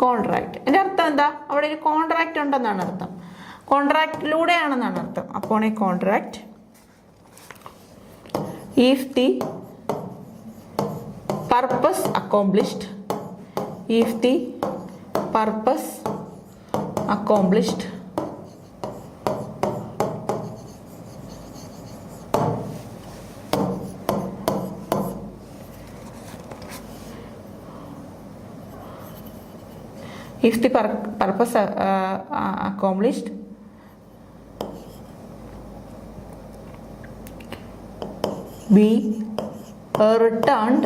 contract. എൻ്റെ അർത്ഥം എന്താ? അവിടെ ഒരു കോൺട്രാക്ട് ഉണ്ടെന്നാണ് അർത്ഥം, കോൺട്രാക്റ്റിലൂടെയാണെന്നാണ് അർത്ഥം. upon a contract, if the purpose accomplished, if the purpose accomplished, if the purpose accomplished, be returned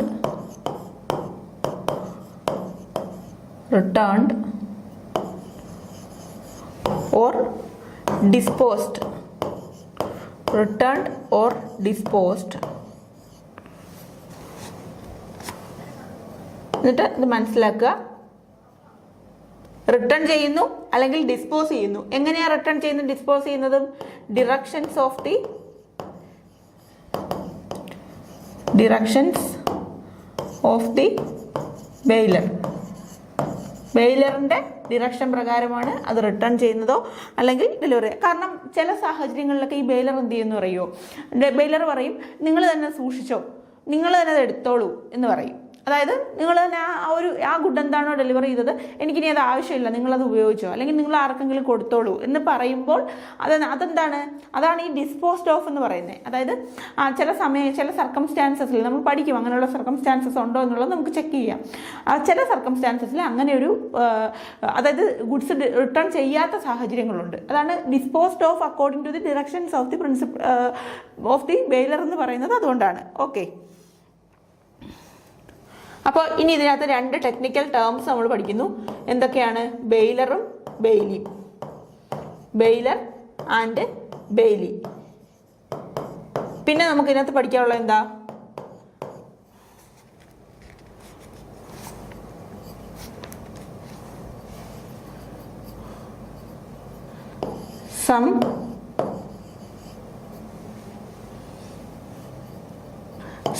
or disposed. Returned or disposed. എന്നിട്ട് ഇത് മനസ്സിലാക്കുക. റിട്ടേൺ ചെയ്യുന്നു അല്ലെങ്കിൽ ഡിസ്പോസ് ചെയ്യുന്നു. എങ്ങനെയാണ് റിട്ടേൺ ചെയ്യുന്നത് ഡിസ്പോസ് ചെയ്യുന്നതും? Directions of the bailor. ബെയിലറിന്റെ ഡിറക്ഷൻ പ്രകാരമാണ് അത് റിട്ടേൺ ചെയ്യുന്നതോ അല്ലെങ്കിൽ ഡെലിവറി. കാരണം ചില സാഹചര്യങ്ങളിലൊക്കെ ഈ ബെയിലർ എന്ത് ചെയ്യുന്നു അറിയോ, ബെയിലർ പറയും നിങ്ങൾ തന്നെ സൂക്ഷിച്ചോ, നിങ്ങൾ തന്നെ അത് എടുത്തോളൂ എന്ന് പറയും. അതായത് നിങ്ങൾ തന്നെ ആ ഗുഡ് എന്താണോ ഡെലിവറി ചെയ്തത് എനിക്കിനി അത് ആവശ്യമില്ല, നിങ്ങളത് ഉപയോഗിച്ചോ അല്ലെങ്കിൽ നിങ്ങൾ ആർക്കെങ്കിലും കൊടുത്തോളൂ എന്ന് പറയുമ്പോൾ അതെന്താണ്, അതാണ് ഈ ഡിസ്പോസ്ഡ് ഓഫ് എന്ന് പറയുന്നത്. അതായത് ചില സർക്കംസ്റ്റാൻസസിൽ നമ്മൾ പഠിക്കും അങ്ങനെയുള്ള സർക്കംസ്റ്റാൻസസ് ഉണ്ടോ എന്നുള്ളത് നമുക്ക് ചെക്ക് ചെയ്യാം. ചില സർക്കംസ്റ്റാൻസസിൽ അങ്ങനെ ഒരു അതായത് ഗുഡ്സ് റിട്ടേൺ ചെയ്യാത്ത സാഹചര്യങ്ങളുണ്ട്. അതാണ് disposed of according to the directions of the principal of the bailor എന്ന് പറയുന്നത്. അതുകൊണ്ടാണ്. ഓക്കെ, അപ്പോൾ ഇനി ഇതിനകത്ത് 2 ടെക്നിക്കൽ ടേംസ് നമ്മൾ പഠിക്കുന്നു. എന്തൊക്കെയാണ്? ബെയിലറും ബെയിലിയും. Bailor and bailee. പിന്നെ നമുക്ക് ഇതിനകത്ത് പഠിക്കാനുള്ള എന്താ?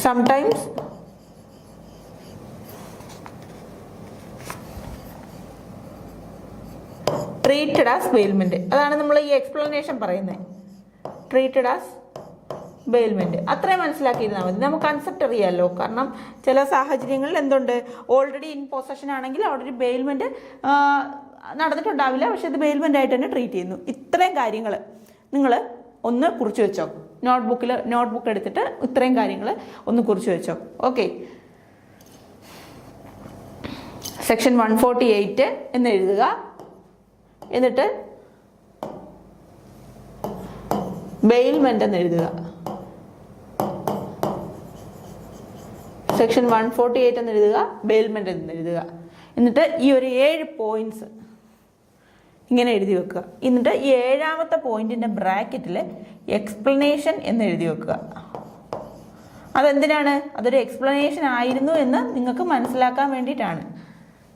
sometimes treated as bailment. അതാണ് നമ്മൾ ഈ എക്സ്പ്ലനേഷൻ പറയുന്നത്. ട്രീറ്റഡ് ആസ് ബെയിൽമെന്റ് അത്രയും മനസ്സിലാക്കിയിരുന്നാൽ മതി. നമുക്ക് കൺസെപ്റ്റ് അറിയാമല്ലോ. കാരണം ചില സാഹചര്യങ്ങളിൽ എന്തുണ്ട്, ഓൾറെഡി ഇൻ പൊസഷൻ ആണെങ്കിൽ അവിടെ ഒരു ബെയിൽമെന്റ് നടന്നിട്ടുണ്ടാവില്ല, പക്ഷെ ഇത് ബെയിൽമെന്റ് ആയിട്ട് തന്നെ ട്രീറ്റ് ചെയ്യുന്നു. ഇത്രയും കാര്യങ്ങൾ നിങ്ങൾ ഒന്ന് കുറിച്ച് വെച്ചോ. നോട്ട്ബുക്ക് എടുത്തിട്ട് ഇത്രയും കാര്യങ്ങൾ ഒന്ന് കുറിച്ച് വെച്ചോ. ഓക്കെ, സെക്ഷൻ 148 എന്ന് എഴുതുക. എന്നിട്ട് ബെയിൽമെന്റ് എന്ന് എഴുതുക. സെക്ഷൻ 148 എന്ന് എഴുതുക, ബെയിൽമെന്റ് എന്ന് എഴുതുക. എന്നിട്ട് ഈ ഒരു 7 പോയിന്റ്സ് ഇങ്ങനെ എഴുതി വെക്കുക. എന്നിട്ട് ഈ 7ാമത്തെ പോയിന്റിന്റെ ബ്രാക്കറ്റിൽ എക്സ്പ്ലനേഷൻ എന്ന് എഴുതി വെക്കുക. അതെന്തിനാണ്? അതൊരു എക്സ്പ്ലനേഷൻ ആയിരുന്നു എന്ന് നിങ്ങൾക്ക് മനസ്സിലാക്കാൻ വേണ്ടിയിട്ടാണ്.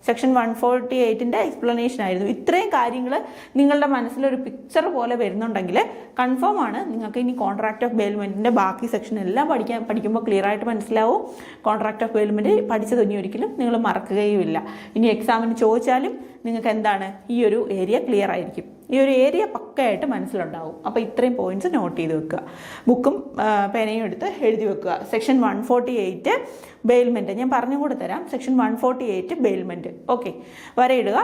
സെക്ഷൻ 148ന്റെ എക്സ്പ്ലനേഷൻ ആയിരുന്നു. ഇത്രയും കാര്യങ്ങൾ നിങ്ങളുടെ മനസ്സിലൊരു പിക്ചർ പോലെ വരുന്നുണ്ടെങ്കിൽ കൺഫേം ആണ് നിങ്ങൾക്ക് ഇനി കോൺട്രാക്ട് ഓഫ് ബെയിൽമെന്റിന്റെ ബാക്കി സെക്ഷൻ എല്ലാം പഠിക്കുമ്പോൾ ക്ലിയർ ആയിട്ട് മനസ്സിലാവും. കോൺട്രാക്ട് ഓഫ് ബെയിൽമെന്റ് പഠിച്ചത് ഇനി ഒരിക്കലും നിങ്ങൾ മറക്കുകയുമില്ല. ഇനി എക്സാമിന് ചോദിച്ചാലും നിങ്ങൾക്ക് എന്താണ്, ഈ ഒരു ഏരിയ ക്ലിയർ ആയിരിക്കും. ഈ ഒരു ഏരിയ പക്കയായിട്ട് മനസ്സിലുണ്ടാവും. അപ്പോൾ ഇത്രയും പോയിന്റ്സ് നോട്ട് ചെയ്ത് വെക്കുക. ബുക്കും പേനയും എടുത്ത് എഴുതി വെക്കുക. സെക്ഷൻ 148 ബെയിൽമെന്റ് ഞാൻ പറഞ്ഞും കൂടെ തരാം. Section 148 bailment. ഓക്കെ, വരയിടുക.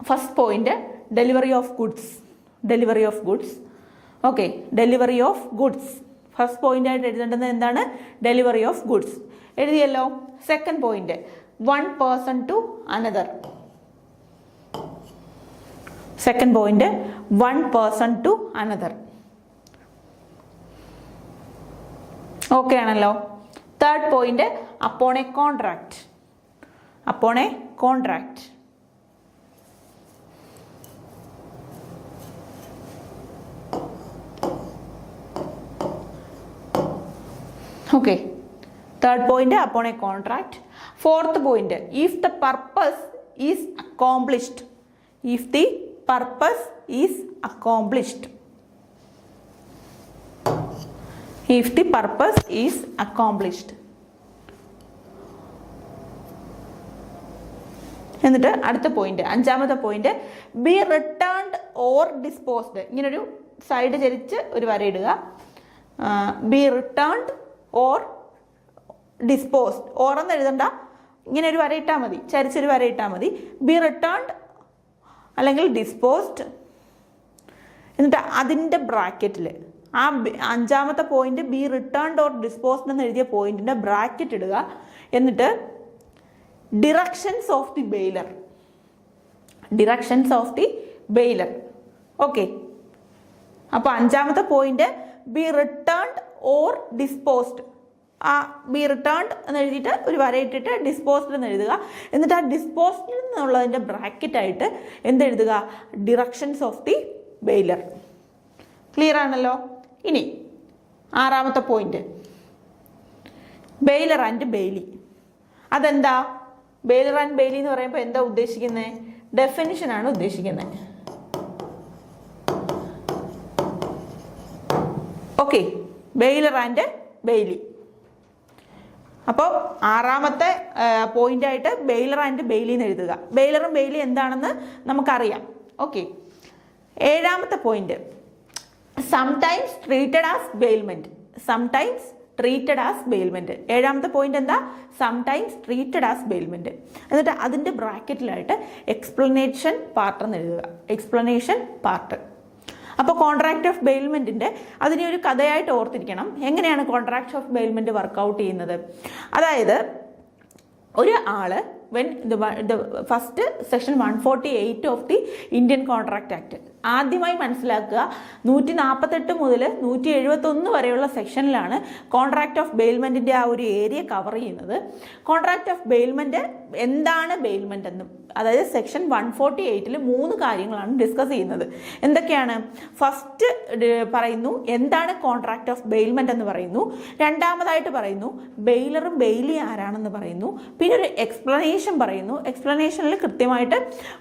First point delivery of goods. Okay, delivery of goods first point ആയിട്ട് എഴുതേണ്ടത് എന്താണ്? ഡെലിവറി ഓഫ് ഗുഡ്സ് എഴുതിയല്ലോ. Second point one person to another. Second point one person to another. Okay ആണല്ലോ. Third point upon a contract. Okay, third point upon a contract. Fourth point, if the purpose is accomplished. എന്നിട്ട് അടുത്ത point, അഞ്ചാമത്തെ point, be returned or disposed. ഇങ്ങനൊരു side ചരിച്ച് ഒരു വരയിടുക. Be returned or disposed. Or എന്ന് എഴുതണ്ട, ഇങ്ങനെ ഒരു വരയിട്ടാൽ മതി, ചരിച്ചൊരു വരയിട്ടാൽ മതി. ബി റിട്ടേൺഡ് അല്ലെങ്കിൽ ഡിസ്പോസ്ഡ്. എന്നിട്ട് അതിൻ്റെ ബ്രാക്കറ്റിൽ ആ അഞ്ചാമത്തെ point be returned or disposed എന്ന് എഴുതിയ പോയിന്റിന്റെ ബ്രാക്കറ്റ് ഇടുക. എന്നിട്ട് directions of the bailor. Okay, അപ്പോൾ അഞ്ചാമത്തെ point be returned or disposed. ആ ബി റിട്ടേൺഡ് എന്ന് എഴുതിയിട്ട് ഒരു വരയിട്ടിട്ട് ഡിസ്പോസ്ഡ് എന്ന് എഴുതുക. എന്നിട്ട് ആ ഡിസ്പോസ്ഡ് എന്നുള്ളതിൻ്റെ ബ്രാക്കറ്റായിട്ട് എന്തെഴുതുക? Directions of the bailor. Clear ആണല്ലോ. ഇനി ആറാമത്തെ പോയിന്റ്, ബെയിലർ ആൻഡ് ബെയിലി. അതെന്താ? ബെയിലർ ആൻഡ് ബെയിലി എന്ന് പറയുമ്പോൾ എന്താ ഉദ്ദേശിക്കുന്നത്? ഡെഫിനിഷനാണ് ഉദ്ദേശിക്കുന്നത്. Okay, bailor and bailee. അപ്പോൾ ആറാമത്തെ പോയിന്റായിട്ട് ബെയിലർ ആൻഡ് ബെയ്ലി എന്ന് എഴുതുക. ബെയിലറും ബെയ്ലി എന്താണെന്ന് നമുക്കറിയാം. ഓക്കെ, ഏഴാമത്തെ point sometimes treated as bailment. Sometimes treated as bailment. ഏഴാമത്തെ പോയിന്റ് എന്താ? Sometimes treated as bailment. എന്നിട്ട് അതിൻ്റെ ബ്രാക്കറ്റിലായിട്ട് എക്സ്പ്ലനേഷൻ പാർട്ട് എന്ന് എഴുതുക. Explanation part. അപ്പോൾ കോൺട്രാക്ട് ഓഫ് ബെയിൽമെന്റിന്റെ അതിനെ ഒരു കഥയായിട്ട് ഓർത്തിരിക്കണം. എങ്ങനെയാണ് കോൺട്രാക്ട് ഓഫ് ബെയിൽമെന്റ് വർക്കൗട്ട് ചെയ്യുന്നത്? അതായത് ഒരു ആള് first section 148 of the Indian contract act ആദ്യമായി മനസ്സിലാക്കുക. 148 മുതൽ 171 വരെയുള്ള സെക്ഷനിലാണ് കോൺട്രാക്ട് ഓഫ് ബെയിൽമെന്റിന്റെ ആ ഒരു ഏരിയ കവർ ചെയ്യുന്നത്. കോൺട്രാക്ട് ഓഫ് ബെയിൽമെന്റ് എന്താണ് ബെയിൽമെന്റ് എന്നും, അതായത് സെക്ഷൻ 148 3 കാര്യങ്ങളാണ് ഡിസ്കസ് ചെയ്യുന്നത്. എന്തൊക്കെയാണ്? ഫസ്റ്റ് പറയുന്നു എന്താണ് കോൺട്രാക്ട് ഓഫ് ബെയിൽമെന്റ് എന്ന് പറയുന്നു. രണ്ടാമതായിട്ട് പറയുന്നു ബെയിലറും ബെയ്ലി ആരാണെന്ന് പറയുന്നു. പിന്നെ ഒരു എക്സ്പ്ലനേഷൻ പറയുന്നു. എക്സ്പ്ലനേഷനിൽ കൃത്യമായിട്ട്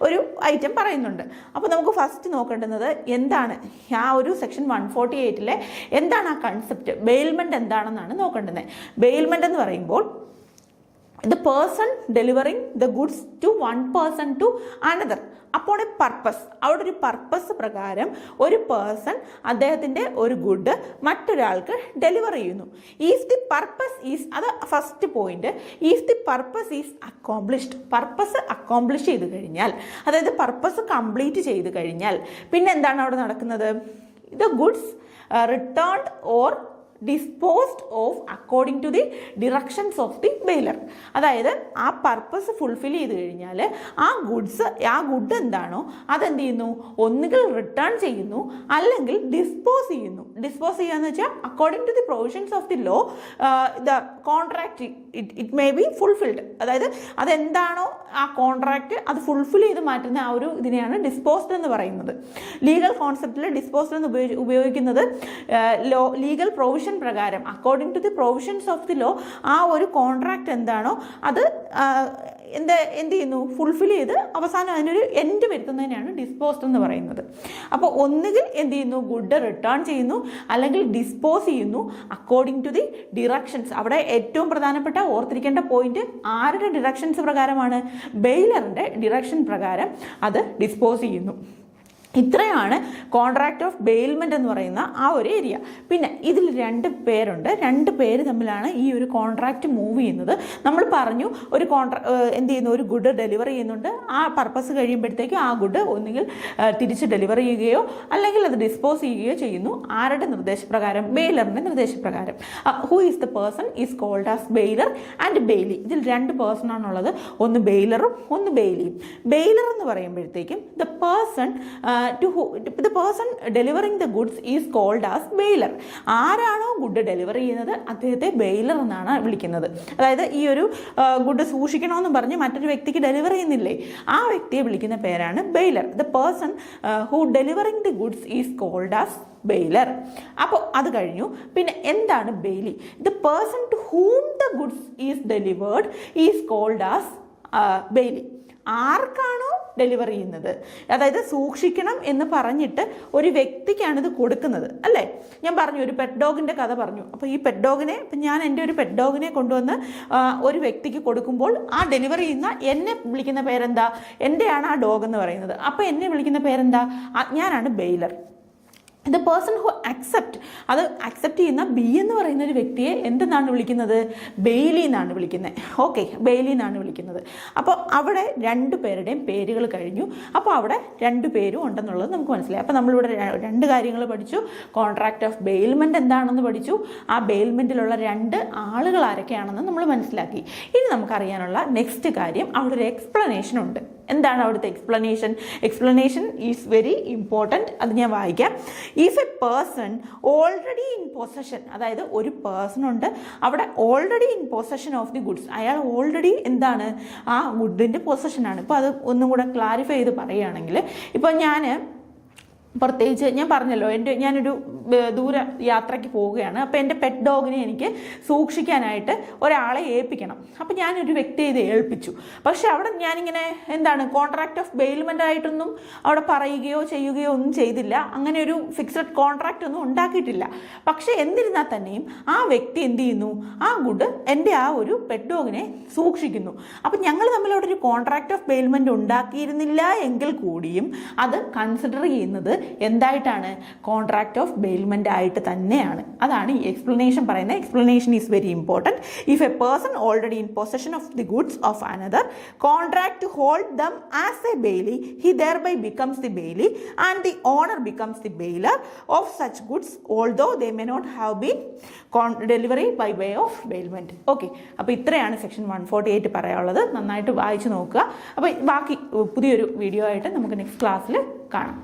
ഒരു ഐറ്റം പറയുന്നുണ്ട്. അപ്പോൾ നമുക്ക് ഫസ്റ്റ് നോക്കേണ്ടുന്നത് എന്താണ് ആ ഒരു സെക്ഷൻ 148 എന്താണ് ആ കൺസെപ്റ്റ്, ബെയിൽമെന്റ് എന്താണെന്നാണ് നോക്കേണ്ടത്. ബെയിൽമെന്റ് എന്ന് പറയുമ്പോൾ the person delivering the goods to one person to another. അപ്പോൾ പർപ്പസ്, അവിടെ ഒരു പർപ്പസ് പ്രകാരം ഒരു പേഴ്സൺ അദ്ദേഹത്തിൻ്റെ ഒരു ഗുഡ് മറ്റൊരാൾക്ക് ഡെലിവർ ചെയ്യുന്നു. ഈഫ് ദി പർപ്പസ് ഈസ്, അത് first point, if the purpose is accomplished. Purpose accomplish ചെയ്ത് കഴിഞ്ഞാൽ, അതായത് പർപ്പസ് കംപ്ലീറ്റ് ചെയ്ത് കഴിഞ്ഞാൽ പിന്നെ എന്താണ് അവിടെ നടക്കുന്നത്? The goods returned or disposed of according to the directions of the bailor. അതായത് ആ പർപ്പസ് ഫുൾഫിൽ ചെയ്ത് കഴിഞ്ഞാൽ ആ ഗുഡ് എന്താണോ അതെന്ത് ചെയ്യുന്നു? ഒന്നുകിൽ റിട്ടേൺ ചെയ്യുന്നു അല്ലെങ്കിൽ ഡിസ്പോസ് ചെയ്യുന്നു. ഡിസ്പോസ് ചെയ്യാന്ന് വെച്ചാൽ according to the provisions of the law the contract it may be fulfilled. അതായത് അതെന്താണോ ആ കോൺട്രാക്ട് അത് ഫുൾഫിൽ ചെയ്ത് മാറ്റുന്ന ആ ഒരു ഇതിനെയാണ് ഡിസ്പോസ്ഡ് എന്ന് പറയുന്നത്. ലീഗൽ കോൺസെപ്റ്റിൽ ഡിസ്പോസ്ഡ് എന്ന് ഉപയോഗിക്കുന്നത് ലീഗൽ പ്രൊവിഷൻ പ്രകാരം according to the provisions of the law ആ ഒരു കോൺട്രാക്ട് എന്താണോ അത് എന്ത് ചെയ്യുന്നു? ഫുൾഫിൽ ചെയ്ത് അവസാനം അതിനൊരു എൻഡ് വരുത്തുന്നതിനാണ് ഡിസ്പോസ്ഡ് എന്ന് പറയുന്നത്. അപ്പോൾ ഒന്നുകിൽ എന്ത് ചെയ്യുന്നു? ഗുഡ് റിട്ടേൺ ചെയ്യുന്നു അല്ലെങ്കിൽ ഡിസ്പോസ് ചെയ്യുന്നു അക്കോർഡിംഗ് ടു ദി ഡിറക്ഷൻസ്. അവിടെ ഏറ്റവും പ്രധാനപ്പെട്ട ഓർത്തിരിക്കേണ്ട പോയിന്റ് ആരുടെ ഡിറക്ഷൻസ് പ്രകാരമാണ്? ബെയിലറിന്റെ ഡിറക്ഷൻ പ്രകാരം അത് ഡിസ്പോസ് ചെയ്യുന്നു. ഇത്രയാണ് കോൺട്രാക്ട് ഓഫ് ബെയിൽമെന്റ് എന്ന് പറയുന്ന ആ ഒരു ഏരിയ. പിന്നെ ഇതിൽ 2 പേരുണ്ട്. 2 പേര് തമ്മിലാണ് ഈ ഒരു കോൺട്രാക്ട് മൂവ് ചെയ്യുന്നത്. നമ്മൾ പറഞ്ഞു ഒരു എന്ത് ചെയ്യുന്നു? ഒരു ഗുഡ് ഡെലിവർ ചെയ്യുന്നുണ്ട്. ആ പർപ്പസ് കഴിയുമ്പോഴത്തേക്കും ആ ഗുഡ് ഒന്നുകിൽ തിരിച്ച് ഡെലിവർ ചെയ്യുകയോ അല്ലെങ്കിൽ അത് ഡിസ്പോസ് ചെയ്യുകയോ ചെയ്യുന്നു. ആരുടെ നിർദ്ദേശപ്രകാരം? ബെയിലറിന്റെ നിർദ്ദേശപ്രകാരം. Who is the person is called as bailor and bailee. ഇതിൽ 2 പേഴ്സൺ ആണുള്ളത്, ഒന്ന് ബെയിലറും ഒന്ന് ബെയ്ലിയും. ബെയിലർ എന്ന് പറയുമ്പോഴത്തേക്കും the person delivering the goods is called as bailor. ആരാണോ ഗുഡ് ഡെലിവർ ചെയ്യുന്നത് അദ്ദേഹത്തെ ബെയിലർ എന്നാണ് വിളിക്കുന്നത്. അതായത് ഈ ഒരു ഗുഡ് സൂക്ഷിക്കണമെന്ന് പറഞ്ഞ് മറ്റൊരു വ്യക്തിക്ക് ഡെലിവർ ചെയ്യുന്നില്ലേ, ആ വ്യക്തിയെ വിളിക്കുന്ന പേരാണ് bailor. The person who delivering the goods is called as bailor. അപ്പോൾ അത് കഴിഞ്ഞു. പിന്നെ എന്താണ് bailee? The person to whom the goods is delivered is called as bailee. ആർക്കാണോ ഡെലിവർ ചെയ്യുന്നത്, അതായത് സൂക്ഷിക്കണം എന്ന് പറഞ്ഞിട്ട് ഒരു വ്യക്തിക്കാണ് ഇത് കൊടുക്കുന്നത് അല്ലേ? ഞാൻ പറഞ്ഞു ഒരു പെറ്റ് ഡോഗിൻ്റെ കഥ പറഞ്ഞു. അപ്പോൾ ഈ പെറ്റ് ഡോഗിനെ, ഇപ്പം ഞാൻ എൻ്റെ ഒരു പെറ്റ് ഡോഗിനെ കൊണ്ടുവന്ന് ഒരു വ്യക്തിക്ക് കൊടുക്കുമ്പോൾ ആ ഡെലിവർ ചെയ്യുന്ന എന്നെ വിളിക്കുന്ന പേരെന്താ? എൻ്റെയാണ് ആ ഡോഗ് എന്ന് പറയുന്നത്. അപ്പോൾ എന്നെ വിളിക്കുന്ന പേരെന്താ? ഞാനാണ് ബെയിലർ. ദ പേഴ്സൺ ഹു അത് അക്സെപ്റ്റ് ചെയ്യുന്ന ബി എന്ന് പറയുന്ന ഒരു വ്യക്തിയെ എന്തെന്നാണ് വിളിക്കുന്നത്? ബെയ്ലി എന്നാണ് വിളിക്കുന്നത്. ഓക്കെ, ബെയ്ലി എന്നാണ് വിളിക്കുന്നത്. അപ്പോൾ അവിടെ 2 പേരുടെയും പേരുകൾ കഴിഞ്ഞു. അപ്പോൾ അവിടെ 2 പേരും ഉണ്ടെന്നുള്ളത് നമുക്ക് മനസ്സിലായി. അപ്പോൾ നമ്മളിവിടെ 2 കാര്യങ്ങൾ പഠിച്ചു. കോൺട്രാക്ട് ഓഫ് ബെയിൽമെൻറ്റ് എന്താണെന്ന് പഠിച്ചു. ആ ബെയിൽമെൻറ്റിലുള്ള 2 ആളുകൾ ആരൊക്കെയാണെന്ന് നമ്മൾ മനസ്സിലാക്കി. ഇനി നമുക്കറിയാനുള്ള നെക്സ്റ്റ് കാര്യം, അവിടെ ഒരു എക്സ്പ്ലനേഷൻ ഉണ്ട്. എന്താണ് അവിടുത്തെ explanation? Explanation is very important. അത് ഞാൻ വായിക്കാം. If a person already in possession, അതായത് ഒരു പേഴ്സൺ ഉണ്ട് അവിടെ already in possession of the goods, അയാൾ ഓൾറെഡി എന്താണ്? ആ ഗുഡിൻ്റെ പൊസഷനാണ്. ഇപ്പോൾ അത് ഒന്നും കൂടെ ക്ലാരിഫൈ ചെയ്ത് പറയുകയാണെങ്കിൽ, ഇപ്പോൾ ഞാൻ പ്രത്യേകിച്ച് ഞാൻ പറഞ്ഞല്ലോ ഞാനൊരു ദൂര യാത്രയ്ക്ക് പോവുകയാണ്. അപ്പോൾ എൻ്റെ പെറ്റ് ഡോഗിനെ എനിക്ക് സൂക്ഷിക്കാനായിട്ട് ഒരാളെ ഏൽപ്പിക്കണം. അപ്പോൾ ഞാനൊരു വ്യക്തിയെ ഇത് ഏൽപ്പിച്ചു. പക്ഷെ അവിടെ ഞാനിങ്ങനെ കോൺട്രാക്ട് ഓഫ് ബെയിൽമെൻ്റ് ആയിട്ടൊന്നും അവിടെ പറയുകയോ ചെയ്യുകയോ ഒന്നും ചെയ്തില്ല. അങ്ങനെ ഒരു ഫിക്സഡ് കോൺട്രാക്റ്റ് ഒന്നും ഉണ്ടാക്കിയിട്ടില്ല. പക്ഷെ എന്നിരുന്നാൽ തന്നെയും ആ വ്യക്തി എന്ത് ചെയ്യുന്നു, ആ ഗുഡ് എൻ്റെ ആ ഒരു പെറ്റ് ഡോഗിനെ സൂക്ഷിക്കുന്നു. അപ്പം ഞങ്ങൾ തമ്മിലവിടെ ഒരു കോൺട്രാക്ട് ഓഫ് ബെയിൽമെൻറ്റ് ഉണ്ടാക്കിയിരുന്നില്ല എങ്കിൽ കൂടിയും അത് കൺസിഡർ ചെയ്യുന്നത് എന്തായിട്ടാണ്, കോൺട്രാക്ട് ഓഫ് ബെയിൽമെന്റ് ആയിട്ട് തന്നെയാണ്. അതാണ് ഈ എക്സ്പ്ലനേഷൻ പറയുന്നത്. Explanation is very important. If a person already in possession of the goods of another contract to hold them as a bailee, he thereby becomes the bailey and the owner becomes the bailer of such goods although they may not have been delivery by way of bailment. Okay, അപ്പോൾ ഇത്രയാണ് section 148 പറയാനുള്ളത്. നന്നായിട്ട് വായിച്ചു നോക്കുക. അപ്പോൾ ബാക്കി പുതിയൊരു video ആയിട്ട് നമുക്ക് നെക്സ്റ്റ് ക്ലാസ്സിൽ കാണാം.